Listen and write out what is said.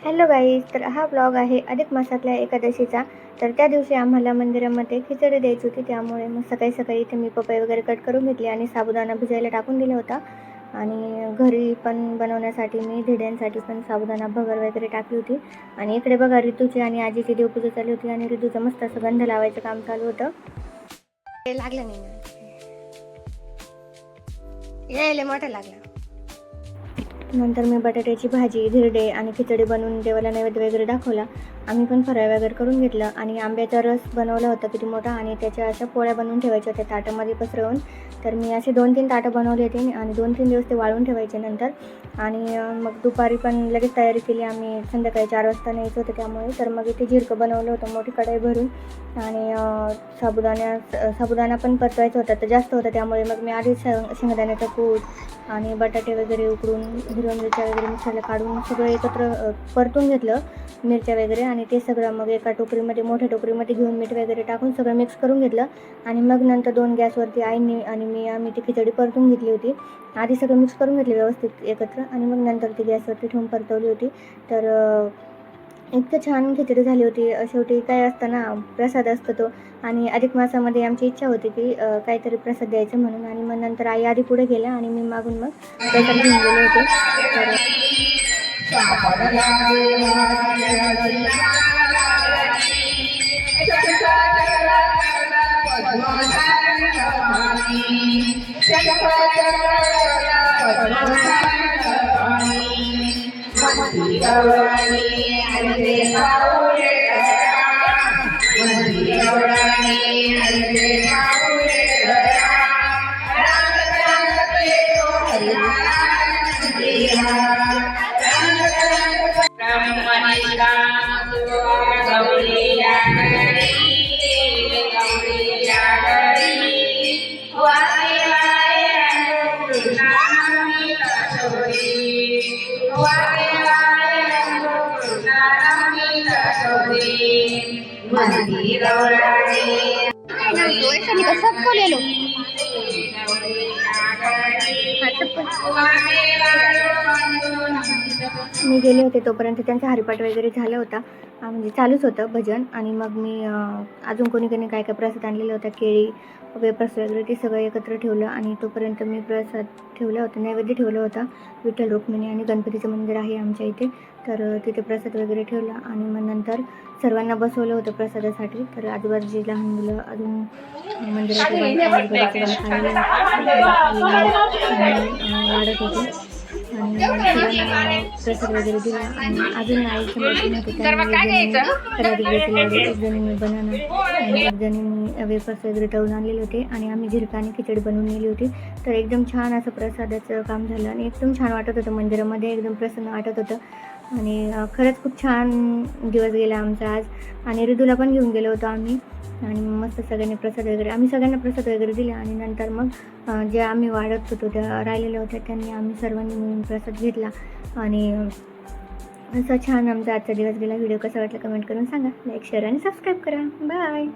Hello guys, तर हा blog आहे अधिक मासातल्या एकादशीचा. तर त्या दिवशी आम्हाला मंदिरामध्ये खिचडी द्यायची होती, त्यामुळे मग सकाळी सकाळी इथे मी पपई वगैरे कट करून घेतली आणि साबुदाणा भिजायला टाकून दिला होता. आणि घरी पण बनवण्यासाठी मी धिड्यांसाठी पण साबुदाणा भगर वगैरे टाकली होती. आणि इकडे बघा ऋतूची आणि आजीची देवपूजा चालू होती आणि ऋतूचं मस्त असं गंध लावायचं काम चालू होतं. ते लागलं नाही यायला मोठं लागलं. नंतर मी बटाट्याची भाजी, धिरडे आणि खिचडी बनवून देवाला नैवेद्य वगैरे दाखवला. आम्ही पण फराळ वगैरे करून घेतलं आणि आंब्याचा रस बनवला होता किती मोठा, आणि त्याच्या अशा पोळ्या बनवून ठेवायच्या होत्या ताटामध्ये पसरवून. तर मी असे 2-3 ताटं बनवले होते आणि 2-3 दिवस ते वाळून ठेवायचे नंतर. आणि मग दुपारी पण लगेच तयारी केली आम्ही, संध्याकाळी 4 वाजता न्यायचं होतं त्यामुळे. तर मग इथे झिरकं बनवलं होतं मोठी कढई भरून, आणि साबुदाणा पण परतवायचा होता, तर जास्त होता त्यामुळे मग मी आधीच शेंगदाण्याचा कूट आणि बटाटे वगैरे उकडून, हिरव्या मिरच्या वगैरे मिक्सरला काढून सगळं एकत्र परतून घेतलं, मिरच्या वगैरे. आणि ते सगळं मग एका टोकरीमध्ये, मोठ्या टोकरीमध्ये घेऊन मीठ वगैरे टाकून सगळं मिक्स करून घेतलं. आणि मग नंतर 2 गॅसवरती आईंनी आणि आम्ही ती खिचडी परतून घेतली होती. आधी सगळं मिक्स करून घेतलं व्यवस्थित एकत्र, आणि मग नंतर ती गॅसवरती ठेवून परतवली होती. तर इतकं छान खिचडी झाली होती. शेवटी काय असतं ना, प्रसाद असतो तो. आणि अधिक मासामध्ये आमची इच्छा होती की काहीतरी प्रसाद द्यायचं म्हणून. आणि मग नंतर आई आधी पुढे गेल्या आणि मी मागून मग प्रसाद घेऊन गेले होते. मी गेले होते तोपर्यंत त्यांचा हरिपाठ वगैरे झाला होता, म्हणजे चालूच होतं भजन. आणि मग मी अजून कोणी काय काय प्रसाद आणलेला होता, केळी, वेपर्स वगैरे, ते सगळं एकत्र ठेवलं. आणि तोपर्यंत मी प्रसाद ठेवला होता, नैवेद्य ठेवला होता. विठ्ठल रुक्मिणी आणि गणपतीचं मंदिर आहे आमच्या इथे, तर तिथे प्रसाद वगैरे ठेवला. आणि मग नंतर सर्वांना बसवलं होतं प्रसादासाठी. तर आजूबाजूची लहान मुलं अजून मंदिराच्या वाढत होते आणि सगळ्यांना प्रसाद वगैरे दिला. आणि अजून आईच्या मैत्रिणी होते, एक जणी मी बनाना आणि एक जणी मी वेपर्स वगैरे तळून आणलेले होते. आणि आम्ही झिरका आणि खिचडी बनवून नेली होती. तर एकदम छान असं प्रसादाचं काम झालं आणि एकदम छान वाटत होतं मंदिरामध्ये, एकदम प्रसन्न वाटत होतं. आणि खरंच खूप छान दिवस गेला आमचा आज. आणि ऋतूला पण घेऊन गेलो होतो आम्ही. आणि मस्त सगळ्यांनी प्रसाद वगैरे, आम्ही सगळ्यांना प्रसाद वगैरे दिले. आणि नंतर मग जे आम्ही वाढत होतो त्या राहिलेल्या होत्या त्यांनी आम्ही सर्वांनी मिळून प्रसाद घेतला. आणि असा छान आमचा आजचा दिवस गेला. व्हिडिओ कसा वाटला कमेंट करून सांगा, लाईक, शेअर आणि सबस्क्राईब करा. बाय.